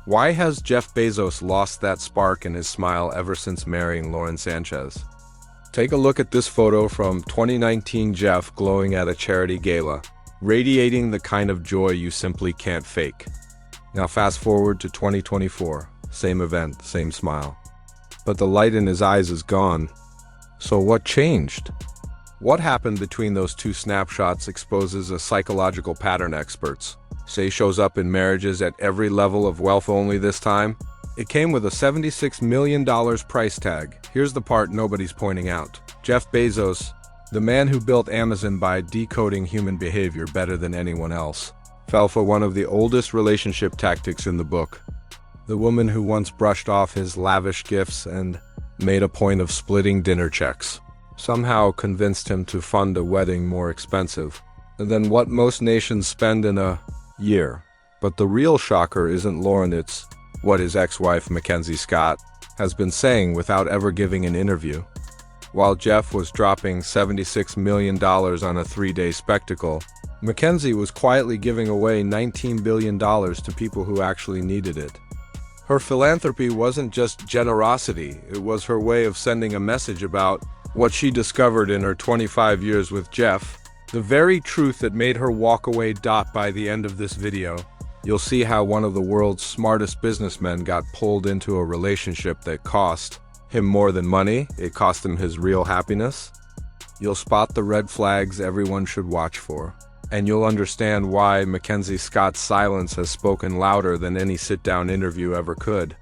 Why has Jeff Bezos lost that spark in his smile ever since marrying Lauren Sanchez? Take a look at this photo from 2019, Jeff glowing at a charity gala, radiating the kind of joy you simply can't fake. Now fast forward to 2024, same event, same smile. But the light in his eyes is gone. So what changed? What happened between those two snapshots exposes a psychological pattern experts say shows up in marriages at every level of wealth. Only this time, it came with a $76 million price tag. Here's the part nobody's pointing out. Jeff Bezos, the man who built Amazon by decoding human behavior better than anyone else, fell for one of the oldest relationship tactics in the book. The woman who once brushed off his lavish gifts and made a point of splitting dinner checks somehow convinced him to fund a wedding more expensive than what most nations spend in a year. But the real shocker isn't Lauren, it's what his ex-wife McKenzie Scott has been saying without ever giving an interview. While Jeff was dropping $76 million on a 3-day spectacle, McKenzie was quietly giving away $19 billion to people who actually needed it. Her philanthropy wasn't just generosity, it was her way of sending a message about what she discovered in her 25 years with Jeff, the very truth that made her walk away. By the end of this video, you'll see how one of the world's smartest businessmen got pulled into a relationship that cost him more than money. It cost him his real happiness. You'll spot the red flags everyone should watch for, and you'll understand why MacKenzie Scott's silence has spoken louder than any sit-down interview ever could.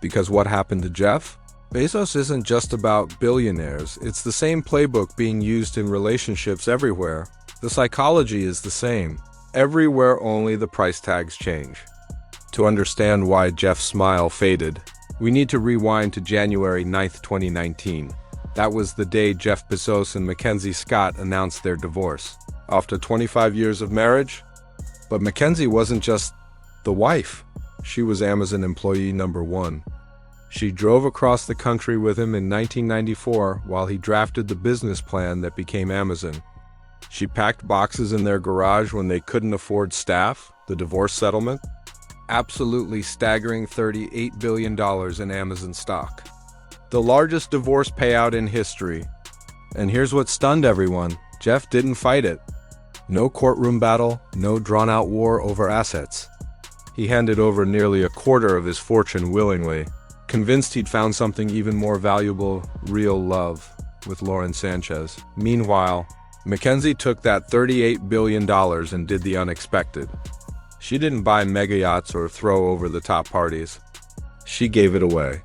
Because what happened to Jeff Bezos isn't just about billionaires, it's the same playbook being used in relationships everywhere. The psychology is the same, everywhere, only the price tags change. To understand why Jeff's smile faded, we need to rewind to January 9th, 2019. That was the day Jeff Bezos and MacKenzie Scott announced their divorce, after 25 years of marriage. But MacKenzie wasn't just the wife, she was Amazon employee number one. She drove across the country with him in 1994 while he drafted the business plan that became Amazon. She packed boxes in their garage when they couldn't afford staff, the divorce settlement, absolutely staggering $38 billion in Amazon stock, the largest divorce payout in history. And here's what stunned everyone: Jeff didn't fight it. No courtroom battle, no drawn-out war over assets. He handed over nearly a quarter of his fortune willingly, convinced he'd found something even more valuable: real love, with Lauren Sanchez. Meanwhile, MacKenzie took that $38 billion and did the unexpected. She didn't buy mega yachts or throw over-the-top parties. She gave it away.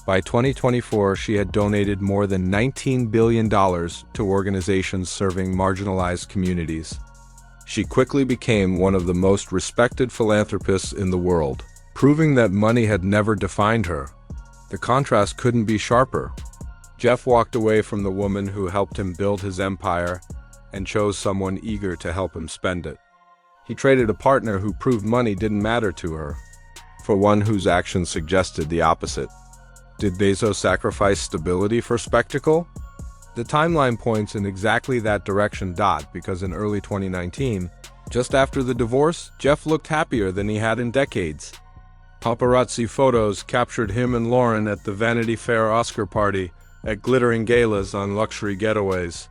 By 2024, she had donated more than $19 billion to organizations serving marginalized communities. She quickly became one of the most respected philanthropists in the world, proving that money had never defined her. The contrast couldn't be sharper. Jeff walked away from the woman who helped him build his empire and chose someone eager to help him spend it. He traded a partner who proved money didn't matter to her for one whose actions suggested the opposite. Did Bezos sacrifice stability for spectacle? The timeline points in exactly that direction. Because in early 2019, just after the divorce, Jeff looked happier than he had in decades. Paparazzi photos captured him and Lauren at the Vanity Fair Oscar party, at glittering galas, on luxury getaways.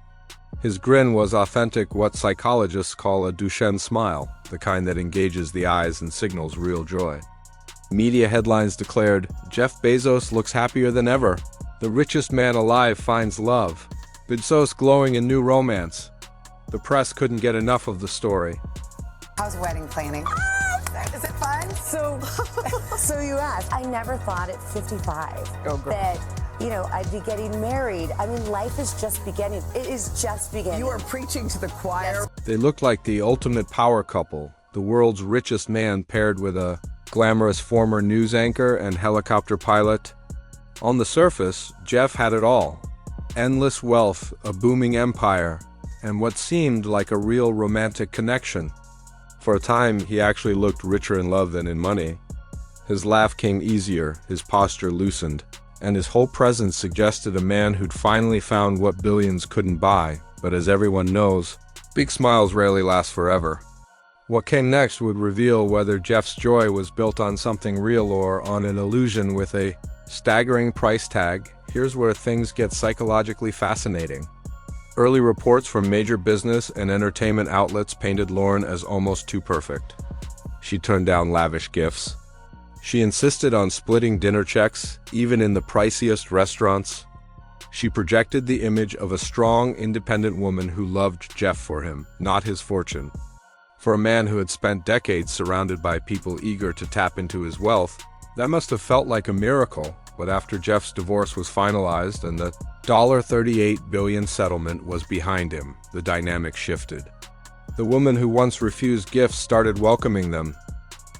His grin was authentic, what psychologists call a Duchenne smile, the kind that engages the eyes and signals real joy. Media headlines declared, "Jeff Bezos looks happier than ever. The richest man alive finds love. Bezos glowing in new romance." The press couldn't get enough of the story. How's wedding planning? Is it fun? So you asked. I never thought at 55 that, I'd be getting married. I mean, life is just beginning. It is just beginning. You are preaching to the choir. Yes. They looked like the ultimate power couple, the world's richest man paired with a glamorous former news anchor and helicopter pilot. On the surface, Jeff had it all: endless wealth, a booming empire, and what seemed like a real romantic connection. For a time, he actually looked richer in love than in money. His laugh came easier, his posture loosened, and his whole presence suggested a man who'd finally found what billions couldn't buy. But as everyone knows, big smiles rarely last forever. What came next would reveal whether Jeff's joy was built on something real or on an illusion with a staggering price tag. Here's where things get psychologically fascinating. Early reports from major business and entertainment outlets painted Lauren as almost too perfect. She turned down lavish gifts. She insisted on splitting dinner checks, even in the priciest restaurants. She projected the image of a strong, independent woman who loved Jeff for him, not his fortune. For a man who had spent decades surrounded by people eager to tap into his wealth, that must have felt like a miracle. But after Jeff's divorce was finalized and the $38 billion settlement was behind him, the dynamic shifted. The woman who once refused gifts started welcoming them.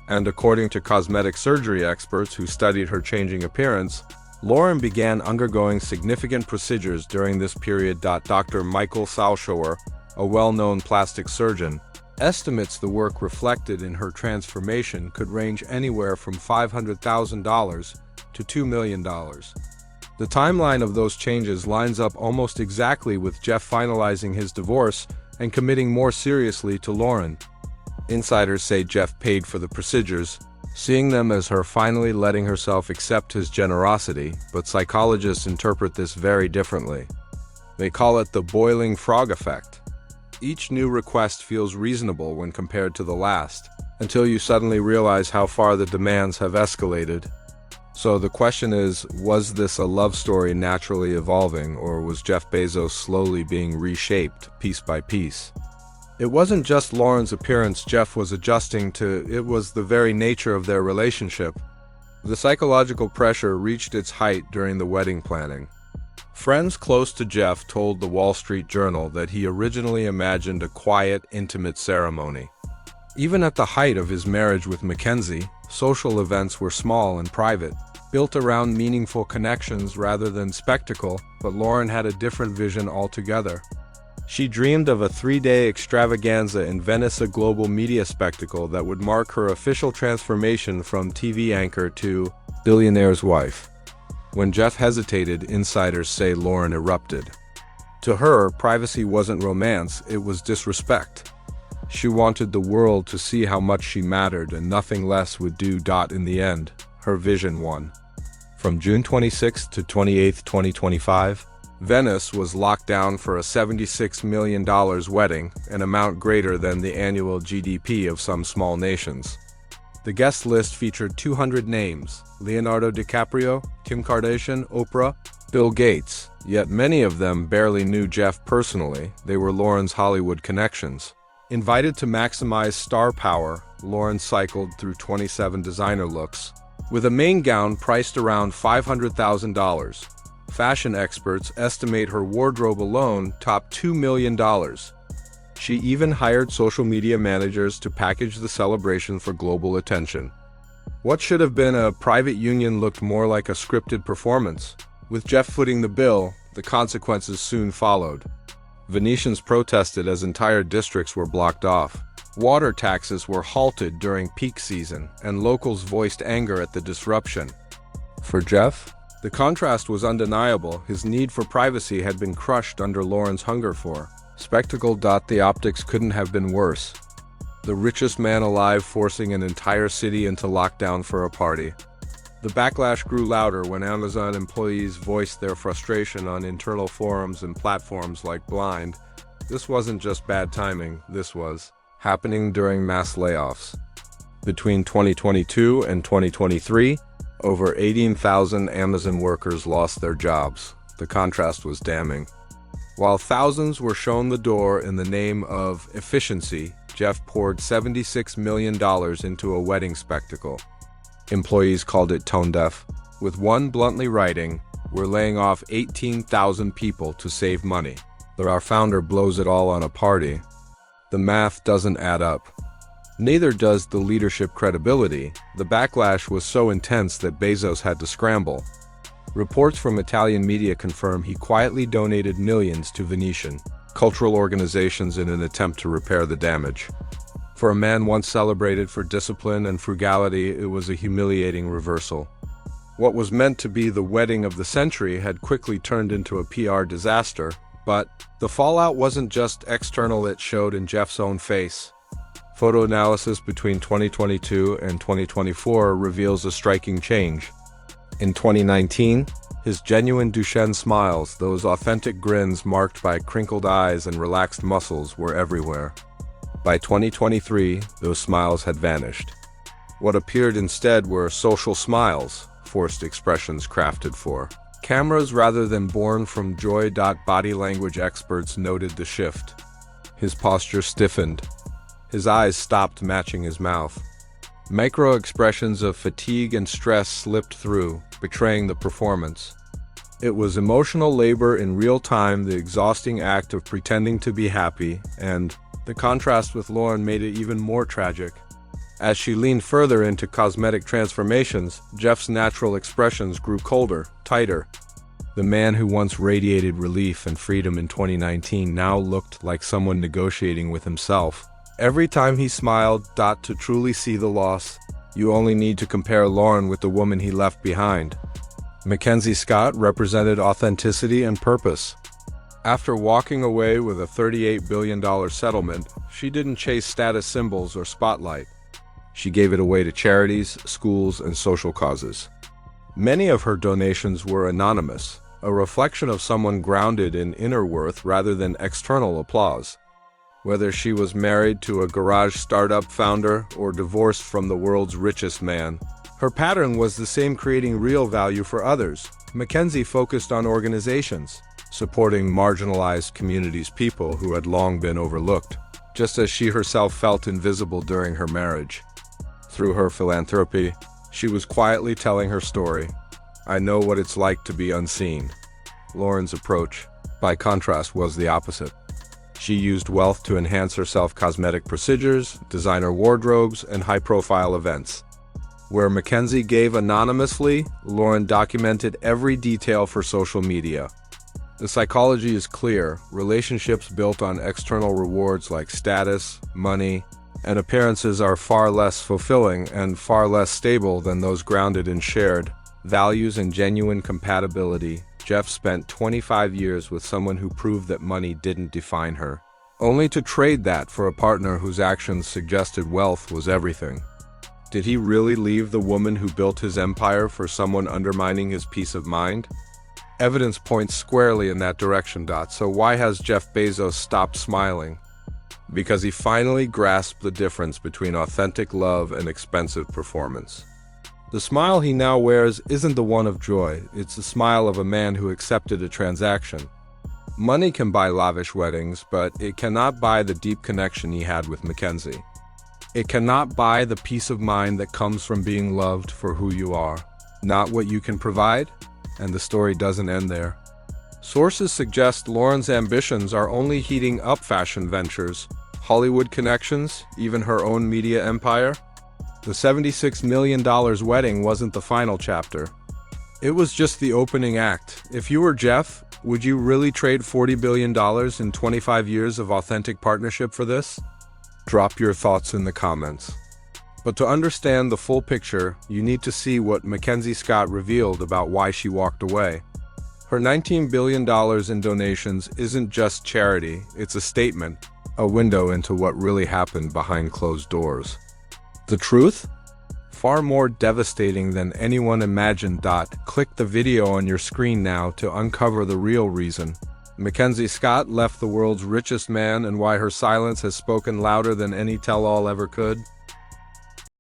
And according to cosmetic surgery experts who studied her changing appearance, Lauren began undergoing significant procedures during this period. Dr. Michael Salchower, a well-known plastic surgeon, estimates the work reflected in her transformation could range anywhere from $500,000 to $2 million. The timeline of those changes lines up almost exactly with Jeff finalizing his divorce and committing more seriously to Lauren. Insiders say Jeff paid for the procedures, seeing them as her finally letting herself accept his generosity, but psychologists interpret this very differently. They call it the boiling frog effect. Each new request feels reasonable when compared to the last, until you suddenly realize how far the demands have escalated. So the question is, was this a love story naturally evolving, or was Jeff Bezos slowly being reshaped piece by piece? It wasn't just Lauren's appearance Jeff was adjusting to, it was the very nature of their relationship. The psychological pressure reached its height during the wedding planning. Friends close to Jeff told the Wall Street Journal that he originally imagined a quiet, intimate ceremony. Even at the height of his marriage with McKenzie, social events were small and private, built around meaningful connections rather than spectacle, but Lauren had a different vision altogether. She dreamed of a 3-day extravaganza in Venice, a global media spectacle that would mark her official transformation from TV anchor to billionaire's wife. When Jeff hesitated, insiders say Lauren erupted. To her, privacy wasn't romance, it was disrespect. She wanted the world to see how much she mattered, and nothing less would do. In the end, her vision won. From June 26 to 28, 2025, Venice was locked down for a $76 million wedding, an amount greater than the annual GDP of some small nations. The guest list featured 200 names: Leonardo DiCaprio, Kim Kardashian, Oprah, Bill Gates. Yet many of them barely knew Jeff personally. They were Lauren's Hollywood connections. Invited to maximize star power, Lauren cycled through 27 designer looks, with a main gown priced around $500,000. Fashion experts estimate her wardrobe alone topped $2 million. She even hired social media managers to package the celebration for global attention. What should have been a private union looked more like a scripted performance. With Jeff footing the bill, the consequences soon followed. Venetians protested as entire districts were blocked off. Water taxes were halted during peak season, and locals voiced anger at the disruption. For Jeff, the contrast was undeniable. His need for privacy had been crushed under Lauren's hunger for spectacle. The optics couldn't have been worse. The richest man alive forcing an entire city into lockdown for a party. The backlash grew louder when Amazon employees voiced their frustration on internal forums and platforms like Blind. This wasn't just bad timing, this was happening during mass layoffs. Between 2022 and 2023, over 18,000 Amazon workers lost their jobs. The contrast was damning. While thousands were shown the door in the name of efficiency, Jeff poured $76 million into a wedding spectacle. Employees called it tone deaf, with one bluntly writing, "We're laying off 18,000 people to save money." But our founder blows it all on a party. The math doesn't add up. Neither does the leadership credibility. The backlash was so intense that Bezos had to scramble. Reports from Italian media confirm he quietly donated millions to Venetian cultural organizations in an attempt to repair the damage. For a man once celebrated for discipline and frugality, it was a humiliating reversal. What was meant to be the wedding of the century had quickly turned into a PR disaster, but the fallout wasn't just external, it showed in Jeff's own face. Photo analysis between 2022 and 2024 reveals a striking change. In 2019, his genuine Duchenne smiles, those authentic grins marked by crinkled eyes and relaxed muscles, were everywhere. By 2023, those smiles had vanished. What appeared instead were social smiles, forced expressions crafted for cameras rather than born from joy. Body language experts noted the shift. His posture stiffened. His eyes stopped matching his mouth. Micro-expressions of fatigue and stress slipped through, betraying the performance. It was emotional labor in real time, the exhausting act of pretending to be happy, and the contrast with Lauren made it even more tragic. As she leaned further into cosmetic transformations, Jeff's natural expressions grew colder, tighter. The man who once radiated relief and freedom in 2019 now looked like someone negotiating with himself. Every time he smiled, to truly see the loss, you only need to compare Lauren with the woman he left behind. McKenzie Scott represented authenticity and purpose. After walking away with a $38 billion settlement, she didn't chase status symbols or spotlight. She gave it away to charities, schools, and social causes. Many of her donations were anonymous, a reflection of someone grounded in inner worth rather than external applause. Whether she was married to a garage startup founder or divorced from the world's richest man, her pattern was the same: creating real value for others. McKenzie focused on organizations, supporting marginalized communities, people who had long been overlooked, just as she herself felt invisible during her marriage. Through her philanthropy, she was quietly telling her story. I know what it's like to be unseen. Lauren's approach, by contrast, was the opposite. She used wealth to enhance herself: cosmetic procedures, designer wardrobes, and high-profile events. Where McKenzie gave anonymously, Lauren documented every detail for social media. The psychology is clear: relationships built on external rewards like status, money, and appearances are far less fulfilling and far less stable than those grounded in shared values and genuine compatibility. Jeff spent 25 years with someone who proved that money didn't define her, only to trade that for a partner whose actions suggested wealth was everything. Did he really leave the woman who built his empire for someone undermining his peace of mind? Evidence points squarely in that direction. So why has Jeff Bezos stopped smiling? Because he finally grasped the difference between authentic love and expensive performance. The smile he now wears isn't the one of joy, it's the smile of a man who accepted a transaction. Money can buy lavish weddings, but it cannot buy the deep connection he had with McKenzie. It cannot buy the peace of mind that comes from being loved for who you are, not what you can provide, and the story doesn't end there. Sources suggest Lauren's ambitions are only heating up: fashion ventures, Hollywood connections, even her own media empire. The $76 million wedding wasn't the final chapter. It was just the opening act. If you were Jeff, would you really trade $40 billion in 25 years of authentic partnership for this? Drop your thoughts in the comments. But to understand the full picture, you need to see what McKenzie Scott revealed about why she walked away. Her $19 billion in donations isn't just charity, it's a statement, a window into what really happened behind closed doors. The truth? Far more devastating than anyone imagined. Click the video on your screen now to uncover the real reason. McKenzie Scott left the world's richest man, and why her silence has spoken louder than any tell-all ever could.